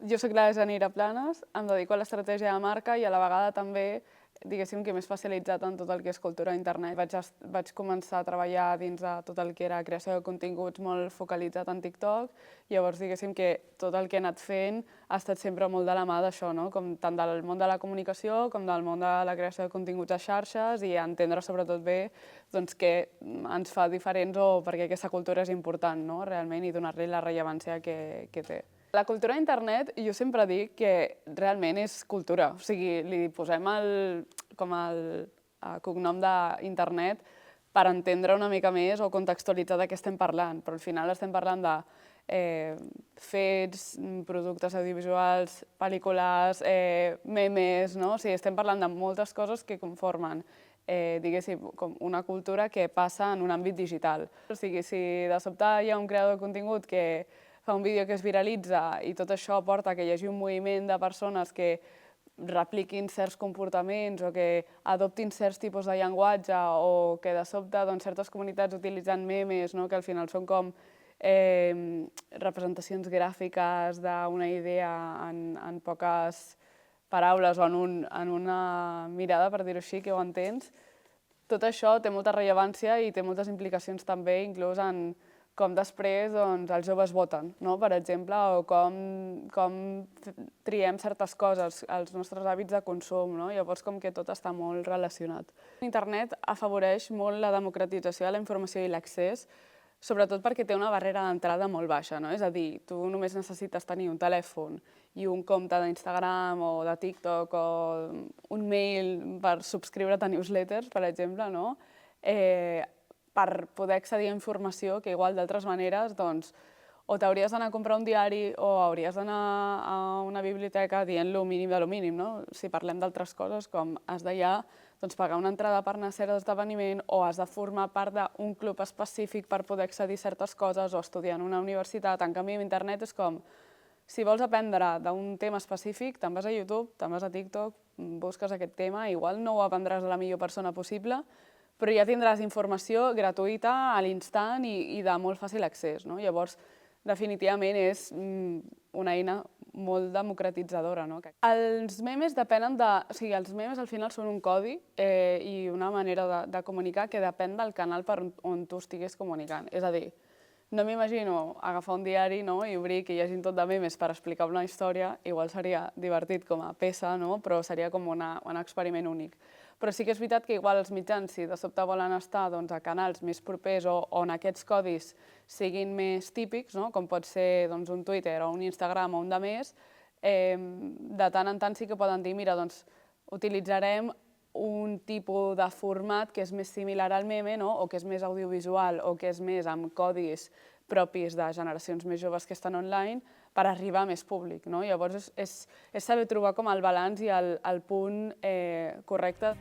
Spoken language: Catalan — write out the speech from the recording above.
Jo soc la Janira Planes, em dedico a l'estratègia de marca i a la vegada també, diguéssim, que m'he especialitzat en tot el que és cultura a internet. Vaig començar a treballar dins de tot el que era creació de continguts molt focalitzat en TikTok, llavors diguéssim que tot el que he anat fent ha estat sempre molt de la mà d'això, no? Com tant del món de la comunicació com del món de la creació de continguts a xarxes i entendre sobretot bé doncs, què ens fa diferents o per què aquesta cultura és important, no? Realment, i donar-li la rellevància que té. La cultura d'internet, jo sempre dic que realment és cultura, o sigui, li posem com el cognom d'internet per entendre una mica més o contextualitzar de què estem parlant, però al final estem parlant de fets, productes audiovisuals, pel·lícules, memes, no? O sigui, estem parlant de moltes coses que conformen diguéssim, com una cultura que passa en un àmbit digital. O sigui, si de sobte hi ha un creador de contingut que fa un vídeo que es viralitza i tot això porta que hi hagi un moviment de persones que repliquin certs comportaments o que adoptin certs tipus de llenguatge o que de sobte doncs, certes comunitats utilitzen memes, no? Que al final són com representacions gràfiques d'una idea en poques paraules o en una mirada, per dir-ho així, que ho entens. Tot això té molta rellevància i té moltes implicacions també, inclús en com després doncs, els joves voten, no? Per exemple, o com triem certes coses, els nostres hàbits de consum, no? Llavors com que tot està molt relacionat. Internet afavoreix molt la democratització de la informació i l'accés, sobretot perquè té una barrera d'entrada molt baixa, no? És a dir, tu només necessites tenir un telèfon i un compte d'Instagram o de TikTok o un mail per subscriure't a newsletters, per exemple, no? Per poder accedir a informació que igual d'altres maneres doncs, o t'hauries d'anar a comprar un diari o hauries d'anar a una biblioteca dient lo mínim de lo mínim, no? Si parlem d'altres coses, com has de ja doncs, pagar una entrada per anar a cert esdeveniment o has de formar part d'un club específic per poder accedir a certes coses o estudiar en una universitat. En canvi, amb internet és com, si vols aprendre d'un tema específic, te'n vas a YouTube, te'n vas a TikTok, busques aquest tema, igual no ho aprendràs de la millor persona possible, però ja tindràs informació gratuïta a l'instant i de molt fàcil accés, no? Llavors, definitivament és una eina molt democratitzadora, no? Els memes depenen de... O sigui, els memes al final són un codi i una manera de comunicar que depèn del canal per on tu estiguis comunicant. És a dir, no m'imagino agafar un diari, no? I obrir que hi hagi tot de memes per explicar una història, igual seria divertit com a peça, no? Però seria com un experiment únic. Però sí que és veritat que igual els mitjans, si de sobte volen estar doncs, a canals més propers o on aquests codis siguin més típics, no? Com pot ser doncs, un Twitter o un Instagram o un de més, de tant en tant sí que poden dir, mira, doncs utilitzarem un tipus de format que és més similar al meme, no? O que és més audiovisual o que és més amb codis propis de generacions més joves que estan online per arribar a més públic, no? Llavors és saber trobar com el balanç i el punt correcte.